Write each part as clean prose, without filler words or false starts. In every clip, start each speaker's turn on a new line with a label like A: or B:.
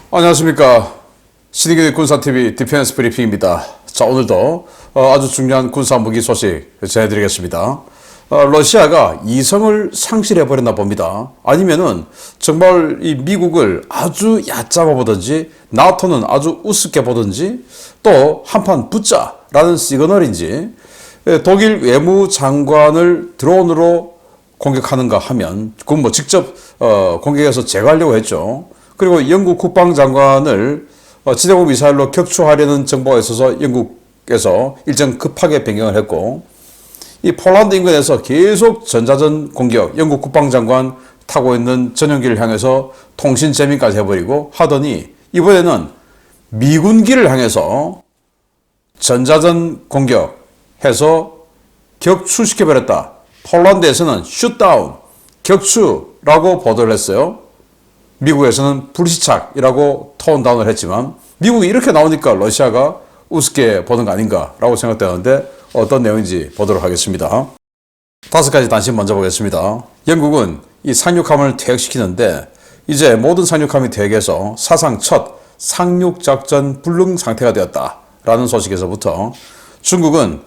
A: 안녕하십니까. 신의균의 군사TV 디펜스 브리핑입니다. 자, 오늘도 아주 중요한 군사 무기 소식 전해드리겠습니다. 러시아가 이성을 상실해버렸나 봅니다. 아니면은 정말 이 미국을 아주 얕잡아 보든지 나토는 아주 우습게 보든지 또 한판 붙자라는 시그널인지 독일 외무장관을 드론으로 공격하는가 하면 그건 뭐 직접 공격해서 제거하려고 했죠. 그리고 영국 국방장관을 지대공 미사일로 격추하려는 정보가 있어서 영국에서 일정 급하게 변경을 했고, 이 폴란드 인근에서 계속 전자전 공격, 영국 국방장관 타고 있는 전용기를 향해서 통신 재민까지 해버리고 하더니 이번에는 미군기를 향해서 전자전 공격해서 격추시켜버렸다. 폴란드에서는 슛다운, 격추라고 보도를 했어요. 미국에서는 불시착이라고 톤다운을 했지만 미국이 이렇게 나오니까 러시아가 우습게 보는 거 아닌가라고 생각되는데 어떤 내용인지 보도록 하겠습니다. 5가지 단신 먼저 보겠습니다. 영국은 이 상륙함을 퇴역시키는데 이제 모든 상륙함이 퇴역해서 사상 첫 상륙작전 불능 상태가 되었다라는 소식에서부터 중국은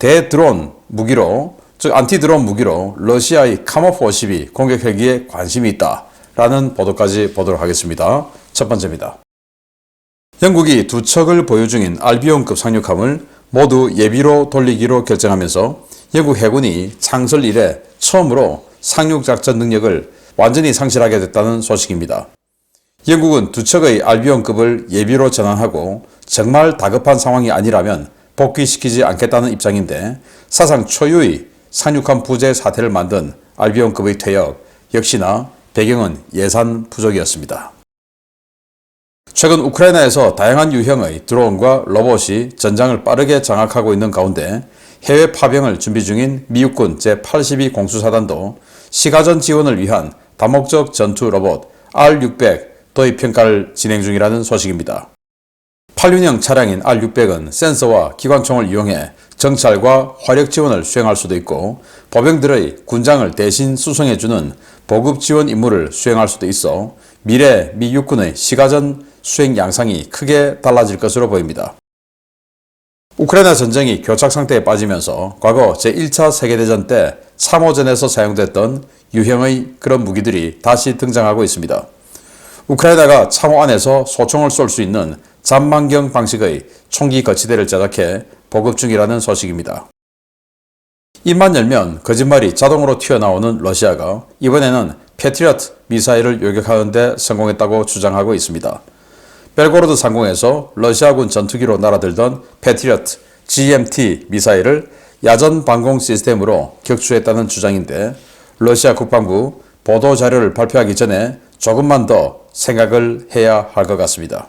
A: 대드론 무기로, 즉 안티드론 무기로 러시아의 카모프 52 공격 헬기에 관심이 있다 라는 보도까지 보도록 하겠습니다. 첫 번째입니다. 영국이 두 척을 보유 중인 알비온급 상륙함을 모두 예비로 돌리기로 결정하면서 영국 해군이 창설 이래 처음으로 상륙작전 능력을 완전히 상실하게 됐다는 소식입니다. 영국은 두 척의 알비온급을 예비로 전환하고 정말 다급한 상황이 아니라면 복귀시키지 않겠다는 입장인데 사상 초유의 상륙함 부재 사태를 만든 알비온급의 퇴역 역시나 배경은 예산 부족이었습니다. 최근 우크라이나에서 다양한 유형의 드론과 로봇이 전장을 빠르게 장악하고 있는 가운데 해외 파병을 준비 중인 미육군 제82 공수사단도 시가전 지원을 위한 다목적 전투 로봇 R600 도입 평가를 진행 중이라는 소식입니다. 8륜형 차량인 R600은 센서와 기관총을 이용해 정찰과 화력 지원을 수행할 수도 있고 보병들의 군장을 대신 수송해주는 보급 지원 임무를 수행할 수도 있어 미래 미 육군의 시가전 수행 양상이 크게 달라질 것으로 보입니다. 우크라이나 전쟁이 교착 상태에 빠지면서 과거 제1차 세계대전 때 참호전에서 사용됐던 유형의 그런 무기들이 다시 등장하고 있습니다. 우크라이나가 참호 안에서 소총을 쏠 수 있는 잠만경 방식의 총기 거치대를 제작해 보급 중이라는 소식입니다. 입만 열면 거짓말이 자동으로 튀어나오는 러시아가 이번에는 패트리어트 미사일을 요격하는 데 성공했다고 주장하고 있습니다. 벨고로드 상공에서 러시아군 전투기로 날아들던 패트리어트 GMT 미사일을 야전 방공 시스템으로 격추했다는 주장인데 러시아 국방부 보도자료를 발표하기 전에 조금만 더 생각을 해야 할 것 같습니다.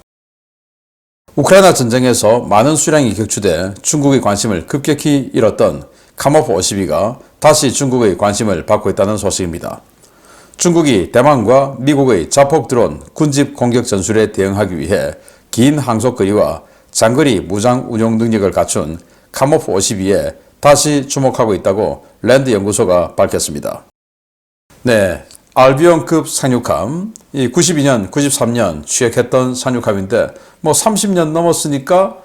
A: 우크라이나 전쟁에서 많은 수량이 격추돼 중국의 관심을 급격히 잃었던 카모프 52가 다시 중국의 관심을 받고 있다는 소식입니다. 중국이 대만과 미국의 자폭 드론 군집 공격 전술에 대응하기 위해 긴 항속거리와 장거리 무장 운용 능력을 갖춘 카모프 52에 다시 주목하고 있다고 랜드 연구소가 밝혔습니다. 네, 알비온급 상륙함, 92년, 93년 취역했던 상륙함인데 뭐 30년 넘었으니까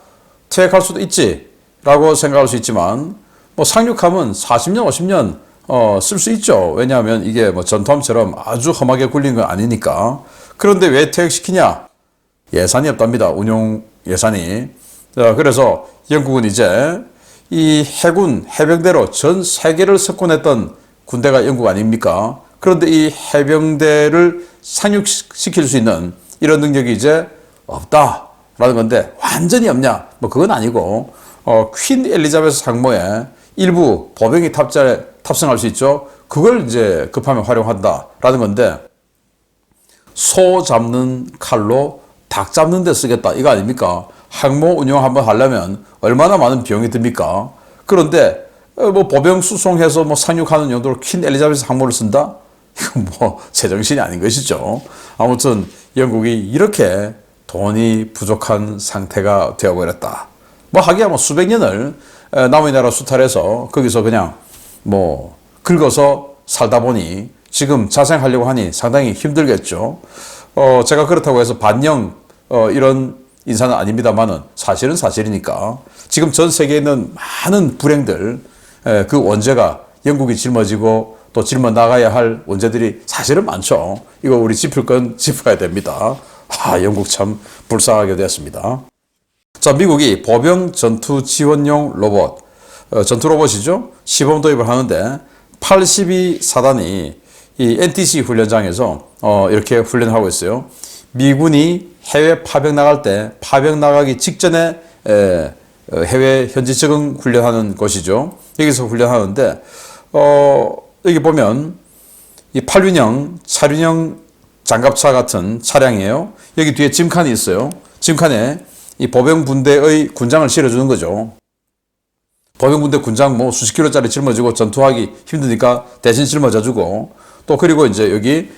A: 퇴역할 수도 있지 라고 생각할 수 있지만 뭐 상륙함은 40년, 50년 쓸 수 있죠. 왜냐하면 이게 뭐 전투함처럼 아주 험하게 굴린 건 아니니까. 그런데 왜 퇴역시키냐? 예산이 없답니다. 운용 예산이. 그래서 영국은 이제 이 해군, 해병대로 전 세계를 석권했던 군대가 영국 아닙니까? 그런데 이 해병대를 상륙시킬 수 있는 이런 능력이 이제 없다라는 건데 완전히 없냐? 뭐 그건 아니고 퀸 엘리자베스 상모에 일부 보병이 탑승할 수 있죠. 그걸 이제 급하면 활용한다라는 건데 소 잡는 칼로 닭 잡는 데 쓰겠다 이거 아닙니까? 항모 운영 한번 하려면 얼마나 많은 비용이 듭니까? 그런데 뭐 보병 수송해서 뭐 상륙하는 용도로 퀸 엘리자베스 항모를 쓴다? 이건 뭐 제정신이 아닌 것이죠. 아무튼 영국이 이렇게 돈이 부족한 상태가 되어버렸다. 뭐 하기야 뭐 수백 년을 남의 나라 수탈해서 거기서 그냥 뭐 긁어서 살다 보니 지금 자생하려고 하니 상당히 힘들겠죠. 제가 그렇다고 해서 반영 이런 인사는 아닙니다만은 사실은 사실이니까 지금 전 세계에 있는 많은 불행들 그 원죄가 영국이 짊어지고 또 짊어 나가야 할 원죄들이 사실은 많죠. 이거 우리 짚을 건 짚어야 됩니다. 영국 참 불쌍하게 되었습니다. 자, 미국이 보병 전투 지원용 로봇, 전투 로봇이죠. 시범 도입을 하는데 82사단이 이 NTC 훈련장에서 이렇게 훈련을 하고 있어요. 미군이 해외 파병 나갈 때 파병 나가기 직전에 해외 현지 적응 훈련하는 곳이죠. 여기서 훈련하는데 여기 보면 이 8륜형 차륜형 장갑차 같은 차량이에요. 여기 뒤에 짐칸이 있어요. 짐칸에 이 보병분대의 군장을 실어주는 거죠. 보병분대 군장 뭐 수십 킬로짜리 짊어지고 전투하기 힘드니까 대신 짊어져주고 또 그리고 이제 여기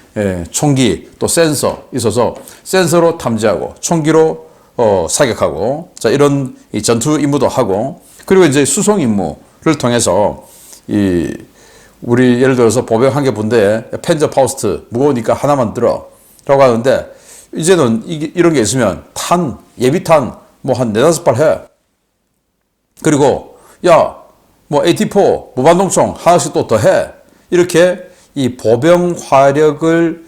A: 총기 또 센서 있어서 센서로 탐지하고 총기로 사격하고 자 이런 이 전투 임무도 하고 그리고 이제 수송 임무를 통해서 이 우리 예를 들어서 보병 한 개 분대에 펜저 파우스트 무거우니까 하나만 들어 라고 하는데 이제는 이런 게 있으면 탄 예비탄 뭐 한 4-5발 해. 그리고 야 뭐 AT4 무반동총 하나씩 또 더 해. 이렇게 이 보병 화력을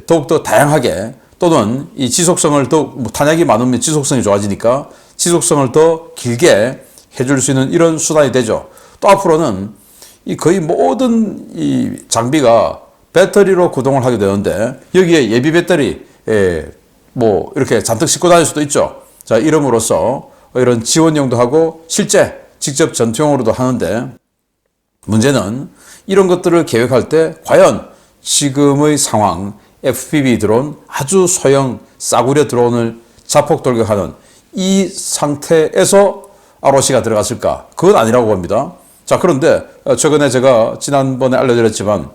A: 더욱더 다양하게 또는 이 지속성을 더욱 탄약이 많으면 지속성이 좋아지니까 지속성을 더 길게 해줄 수 있는 이런 수단이 되죠. 또 앞으로는 이 거의 모든 이 장비가 배터리로 구동을 하게 되는데 여기에 예비 배터리 뭐 이렇게 잔뜩 싣고 다닐 수도 있죠. 자, 이름으로써 이런 지원용도 하고 실제 직접 전투용으로도 하는데 문제는 이런 것들을 계획할 때 과연 지금의 상황 FPV 드론 아주 소형 싸구려 드론을 자폭 돌격하는 이 상태에서 ROC가 들어갔을까? 그건 아니라고 봅니다. 자, 그런데 최근에 제가 지난번에 알려드렸지만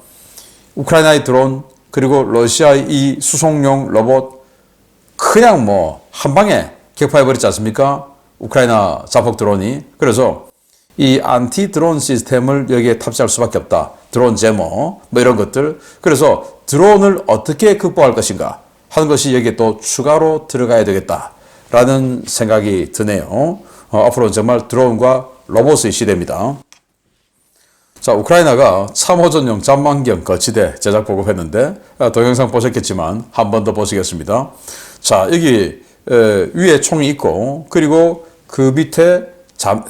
A: 우크라이나의 드론 그리고 러시아의 이 수송용 로봇 그냥 뭐 한 방에 격파해버렸지 않습니까? 우크라이나 자폭 드론이. 그래서 이 안티 드론 시스템을 여기에 탑재할 수밖에 없다. 드론 제모 뭐 이런 것들. 그래서 드론을 어떻게 극복할 것인가 하는 것이 여기에 또 추가로 들어가야 되겠다라는 생각이 드네요. 앞으로는 정말 드론과 로봇의 시대입니다. 자, 우크라이나가 참호전용 잠만경 거치대 제작 보급했는데 동영상 보셨겠지만 한 번 더 보시겠습니다. 자, 여기 위에 총이 있고 그리고 그 밑에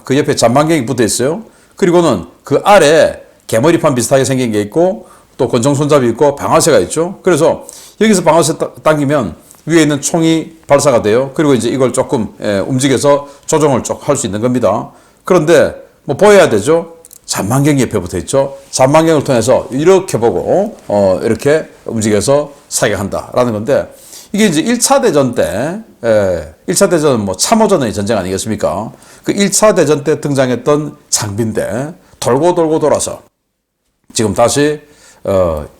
A: 그 옆에 잠만경이 붙어 있어요. 그리고는 그 아래 개머리판 비슷하게 생긴 게 있고 또 권총 손잡이 있고 방아쇠가 있죠. 그래서 여기서 방아쇠 당기면 위에 있는 총이 발사가 돼요. 그리고 이제 이걸 조금 움직여서 조정을 쭉 할 수 있는 겁니다. 그런데 뭐 보여야 되죠. 잠만경이 옆에 붙어 있죠. 잠만경을 통해서 이렇게 보고 이렇게 움직여서 사격한다라는 건데 이게 이제 1차 대전 때 1차 대전은 뭐 참호전의 전쟁 아니겠습니까? 그 1차 대전 때 등장했던 장비인데 돌고 돌아서 지금 다시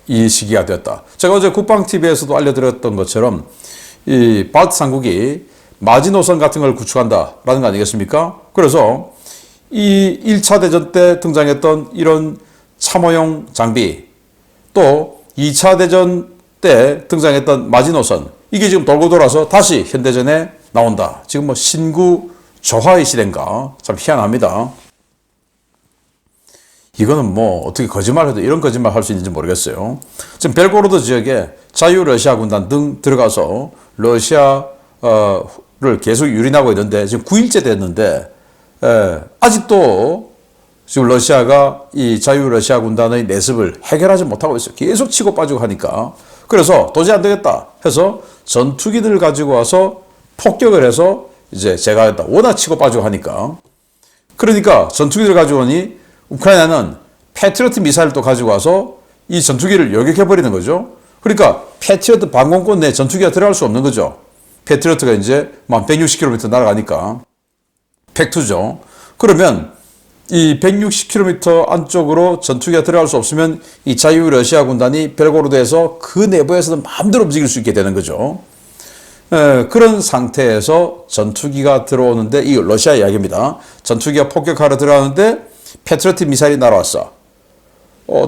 A: 이 시기가 되었다. 제가 어제 국방TV에서도 알려드렸던 것처럼 이 발트 삼국이 마지노선 같은 걸 구축한다라는 거 아니겠습니까? 그래서 이 1차 대전 때 등장했던 이런 참호용 장비 또 2차 대전 때 등장했던 마지노선 이게 지금 돌고 돌아서 다시 현대전에 나온다. 지금 뭐 신구 조화의 시대인가? 참 희한합니다. 이거는 뭐 어떻게 거짓말해도 이런 거짓말 할 수 있는지 모르겠어요. 지금 벨고로드 지역에 자유 러시아 군단 등 들어가서 러시아를 계속 유린하고 있는데 지금 9일째 됐는데 아직도 지금 러시아가 이 자유 러시아 군단의 내습을 해결하지 못하고 있어요. 계속 치고 빠지고 하니까. 그래서 도저히 안 되겠다 해서 전투기들을 가지고 와서 폭격을 해서 이제 제가 했다. 워낙 치고 빠지고 하니까. 그러니까 전투기를 가지고 오니 우크라이나는 패트리어트 미사일도 가지고 와서 이 전투기를 요격해버리는 거죠. 그러니까 패트리어트 방공권 내 전투기가 들어갈 수 없는 거죠. 패트리어트가 이제 160km 날아가니까. 팩트죠. 그러면 이 160km 안쪽으로 전투기가 들어갈 수 없으면 이 자유 러시아 군단이 벨고로드에서 그 내부에서는 마음대로 움직일 수 있게 되는 거죠. 그런 상태에서 전투기가 들어오는데 이 러시아 이야기입니다. 전투기가 폭격하러 들어가는데 패트리어트 미사일이 날아왔어.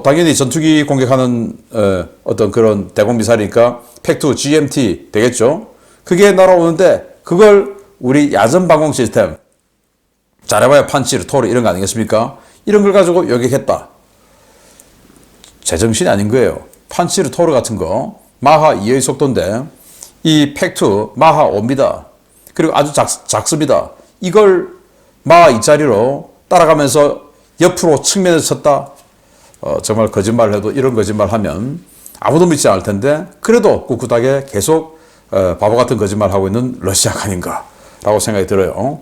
A: 당연히 전투기 공격하는 어떤 그런 대공 미사일이니까 팩트 GMT 되겠죠. 그게 날아오는데 그걸 우리 야전 방공 시스템, 잘해봐야 판치르, 토르 이런 거 아니겠습니까? 이런 걸 가지고 요격했다. 제정신이 아닌 거예요. 판치르, 토르 같은 거 마하 2의 속도인데 이 팩2 마하 5입니다. 그리고 아주 작습니다. 이걸 마하 2짜리로 따라가면서 옆으로 측면에서 쳤다. 정말 거짓말을 해도 이런 거짓말 하면 아무도 믿지 않을 텐데 그래도 꿋꿋하게 계속 바보 같은 거짓말 하고 있는 러시아가 아닌가라고 생각이 들어요.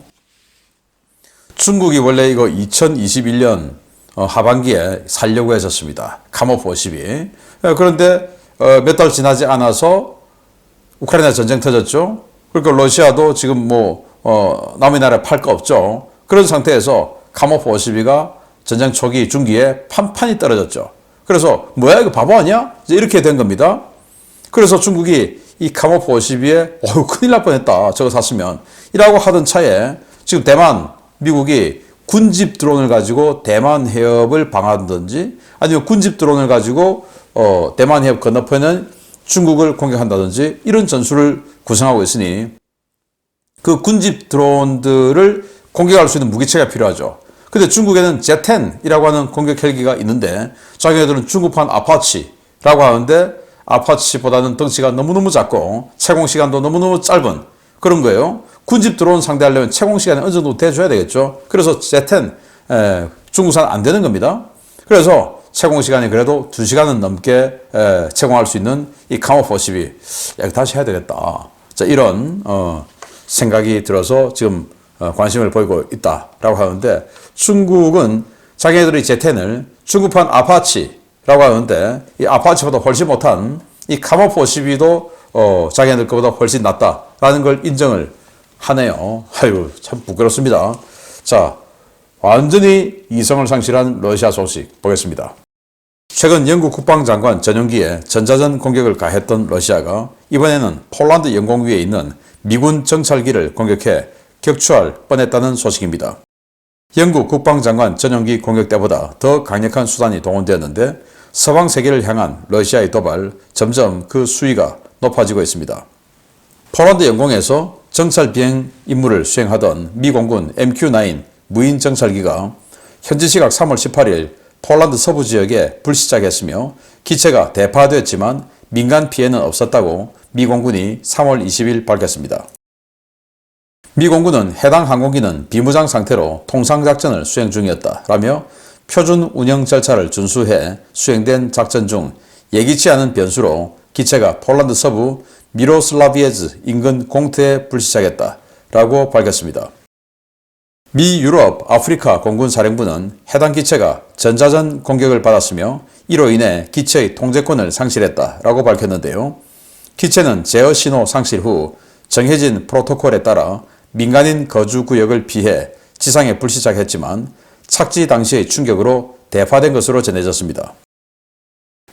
A: 중국이 원래 이거 2021년 하반기에 살려고 했었습니다. 카모프 52. 그런데 몇 달 지나지 않아서 우크라이나 전쟁 터졌죠. 그러니까 러시아도 지금 남의 나라에 팔 거 없죠. 그런 상태에서 카모프 52가 전쟁 초기 중기에 판판이 떨어졌죠. 그래서 뭐야 이거 바보 아니야? 이제 이렇게 된 겁니다. 그래서 중국이 이 카모프 52에 큰일 날 뻔했다. 저거 샀으면 이라고 하던 차에 지금 대만, 미국이 군집 드론을 가지고 대만 해협을 방어한다든지 아니면 군집 드론을 가지고 대만 해협 건너편은 중국을 공격한다든지 이런 전술을 구성하고 있으니 그 군집 드론들을 공격할 수 있는 무기체가 필요하죠. 근데 중국에는 제텐이라고 하는 공격 헬기가 있는데 자기네들은 중국판 아파치라고 하는데 아파치보다는 덩치가 너무너무 작고 채공 시간도 너무너무 짧은 그런 거예요. 군집 드론 상대하려면 채공 시간이 어느 정도 돼줘야 되겠죠. 그래서 제텐 중국산 안 되는 겁니다. 그래서 채공 시간이 그래도 2시간은 넘게 채공할 수 있는 이 카모프 52 다시 해야 되겠다. 자, 이런 생각이 들어서 지금 관심을 보이고 있다라고 하는데 중국은 자기네들이 제텐을 중국판 아파치라고 하는데 이 아파치보다 훨씬 못한 이 카모프 52도 자기네들 것보다 훨씬 낫다라는 걸 인정을 하네요. 아이고 참 부끄럽습니다. 자, 완전히 이성을 상실한 러시아 소식 보겠습니다. 최근 영국 국방장관 전용기에 전자전 공격을 가했던 러시아가 이번에는 폴란드 영공위에 있는 미군 정찰기를 공격해 격추할 뻔했다는 소식입니다. 영국 국방장관 전용기 공격 때보다 더 강력한 수단이 동원되었는데 서방 세계를 향한 러시아의 도발 점점 그 수위가 높아지고 있습니다. 폴란드 영공에서 정찰 비행 임무를 수행하던 미 공군 MQ-9 무인 정찰기가 현지 시각 3월 18일 폴란드 서부 지역에 불시착했으며 기체가 대파되었지만 민간 피해는 없었다고 미 공군이 3월 20일 밝혔습니다. 미 공군은 해당 항공기는 비무장 상태로 통상작전을 수행 중이었다라며 표준 운영 절차를 준수해 수행된 작전 중 예기치 않은 변수로 기체가 폴란드 서부 미로슬라비에즈 인근 공터에 불시착했다라고 밝혔습니다. 미 유럽 아프리카 공군 사령부는 해당 기체가 전자전 공격을 받았으며 이로 인해 기체의 통제권을 상실했다라고 밝혔는데요. 기체는 제어 신호 상실 후 정해진 프로토콜에 따라 민간인 거주 구역을 피해 지상에 불시착했지만 착지 당시의 충격으로 대파된 것으로 전해졌습니다.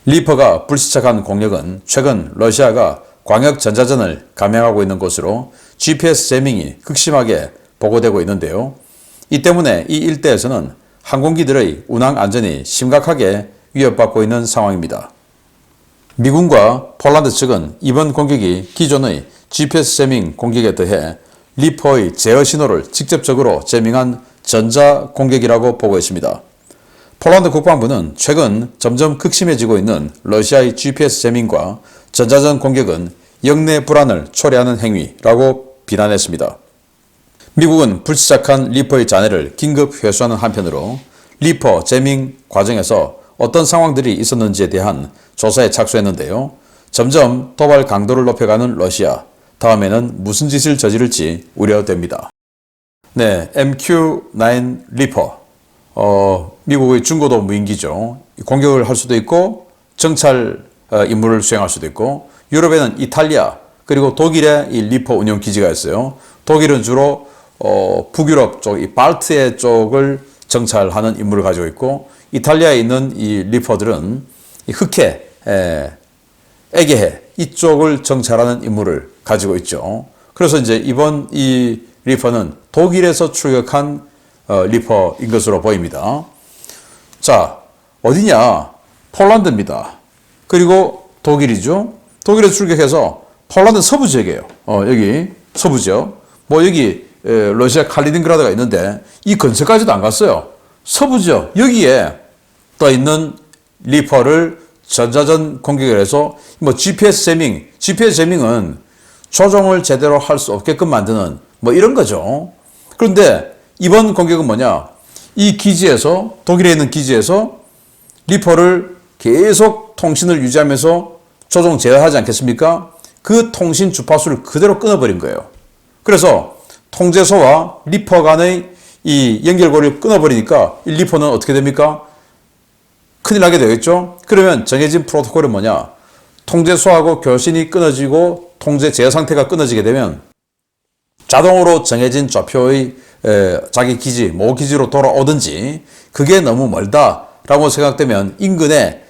A: 리퍼가 불시착한 공역은 최근 러시아가 광역 전자전을 감행하고 있는 곳으로 GPS 제밍이 극심하게 보고되고 있는데요. 이 때문에 이 일대에서는 항공기들의 운항 안전이 심각하게 위협받고 있는 상황입니다. 미군과 폴란드 측은 이번 공격이 기존의 GPS 제밍 공격에 더해 리퍼의 제어 신호를 직접적으로 제밍한 전자 공격이라고 보고 있습니다. 폴란드 국방부는 최근 점점 극심해지고 있는 러시아의 GPS 제밍과 전자전 공격은 영내 불안을 초래하는 행위라고 비난했습니다. 미국은 불시착한 리퍼의 잔해를 긴급 회수하는 한편으로 리퍼 제밍 과정에서 어떤 상황들이 있었는지에 대한 조사에 착수했는데요. 점점 도발 강도를 높여가는 러시아, 다음에는 무슨 짓을 저지를지 우려됩니다. 네, MQ-9 리퍼, 미국의 중고도 무인기죠. 공격을 할 수도 있고 정찰 임무를 수행할 수도 있고 유럽에는 이탈리아 그리고 독일에 이 리퍼 운용 기지가 있어요. 독일은 주로 북유럽 쪽, 이 발트해 쪽을 정찰하는 임무를 가지고 있고 이탈리아에 있는 이 리퍼들은 이 흑해, 에게해 이쪽을 정찰하는 임무를 가지고 있죠. 그래서 이제 이번 이 리퍼는 독일에서 출격한 리퍼인 것으로 보입니다. 자, 어디냐? 폴란드입니다. 그리고 독일이죠. 독일에 출격해서 폴란드 서부 지역이에요. 여기 서부 지역. 뭐 여기 러시아 칼리닝그라드가 있는데 이 근처까지도 안 갔어요. 서부 지역 여기에 떠 있는 리퍼를 전자전 공격을 해서 뭐 GPS 제밍은 조종을 제대로 할 수 없게끔 만드는 뭐 이런 거죠. 그런데 이번 공격은 뭐냐? 이 기지에서 독일에 있는 기지에서 리퍼를 계속 통신을 유지하면서 조종 제어하지 않겠습니까? 그 통신 주파수를 그대로 끊어버린 거예요. 그래서 통제소와 리퍼 간의 이 연결고리를 끊어버리니까 이 리퍼는 어떻게 됩니까? 큰일 나게 되겠죠? 그러면 정해진 프로토콜은 뭐냐? 통제소하고 교신이 끊어지고 통제 제어 상태가 끊어지게 되면 자동으로 정해진 좌표의 자기 기지, 모 기지로 돌아오든지 그게 너무 멀다라고 생각되면 인근에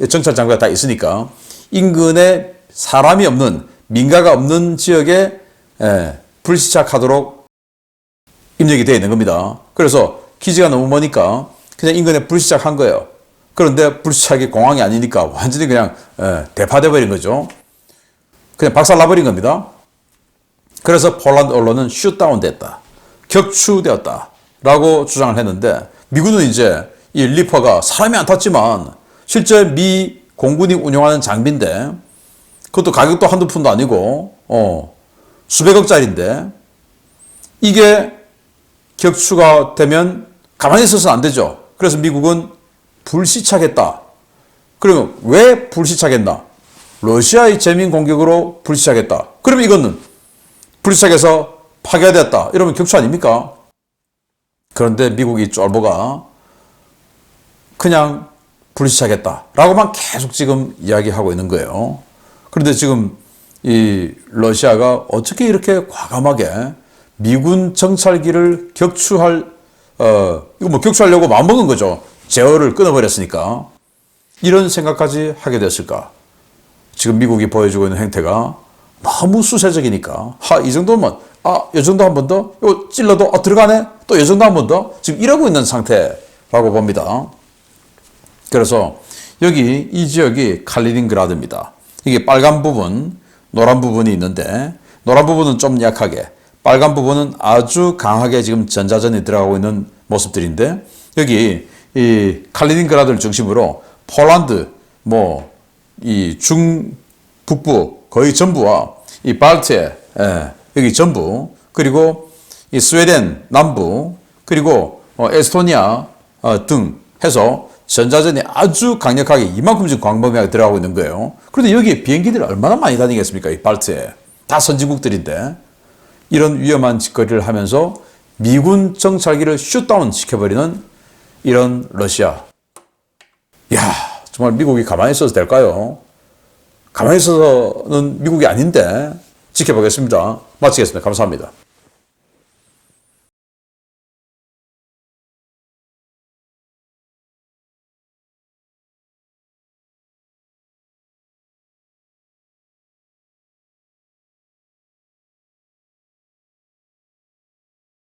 A: 정찰 장비가 다 있으니까 인근에 사람이 없는 민가가 없는 지역에 불시착하도록 입력이 되어 있는 겁니다. 그래서 기지가 너무 머니까 그냥 인근에 불시착한 거예요. 그런데 불시착이 공항이 아니니까 완전히 그냥 대파돼 버린 거죠. 그냥 박살나버린 겁니다. 그래서 폴란드 언론은 슛다운 됐다, 격추되었다 라고 주장을 했는데 미군은 이제 이 리퍼가 사람이 안 탔지만 실제 미 공군이 운용하는 장비인데 그것도 가격도 한두 푼도 아니고 수백억짜리인데 이게 격추가 되면 가만히 있어서는 안 되죠. 그래서 미국은 불시착했다. 그러면 왜 불시착했나? 러시아의 재민 공격으로 불시착했다. 그러면 이거는 불시착해서 파괴되었다. 이러면 격추 아닙니까? 그런데 미국이 쫄보가 그냥 불시착했다라고만 계속 지금 이야기하고 있는 거예요. 그런데 지금 이 러시아가 어떻게 이렇게 과감하게 미군 정찰기를 격추할 이거 뭐 격추하려고 마음먹은 거죠. 제어를 끊어버렸으니까. 이런 생각까지 하게 됐을까? 지금 미국이 보여주고 있는 행태가 너무 수세적이니까 이 정도면 이 정도 한 번 더 이거 찔러도 들어가네 또 이 정도 한 번 더 지금 이러고 있는 상태라고 봅니다. 그래서 여기 이 지역이 칼리닝그라드입니다. 이게 빨간 부분, 노란 부분이 있는데 노란 부분은 좀 약하게, 빨간 부분은 아주 강하게 지금 전자전이 들어가고 있는 모습들인데 여기 이 칼리닝그라드를 중심으로 폴란드 이 중북부 거의 전부와 이 발트해 여기 전부 그리고 이 스웨덴 남부 그리고 에스토니아 등 해서 전자전이 아주 강력하게 이만큼 지금 광범위하게 들어가고 있는 거예요. 그런데 여기에 비행기들이 얼마나 많이 다니겠습니까? 이 발트해 다 선진국들인데 이런 위험한 짓거리를 하면서 미군 정찰기를 슛다운 시켜버리는 이런 러시아. 정말 미국이 가만히 있어도 될까요? 가만히 있어서는 미국이 아닌데 지켜보겠습니다. 마치겠습니다. 감사합니다.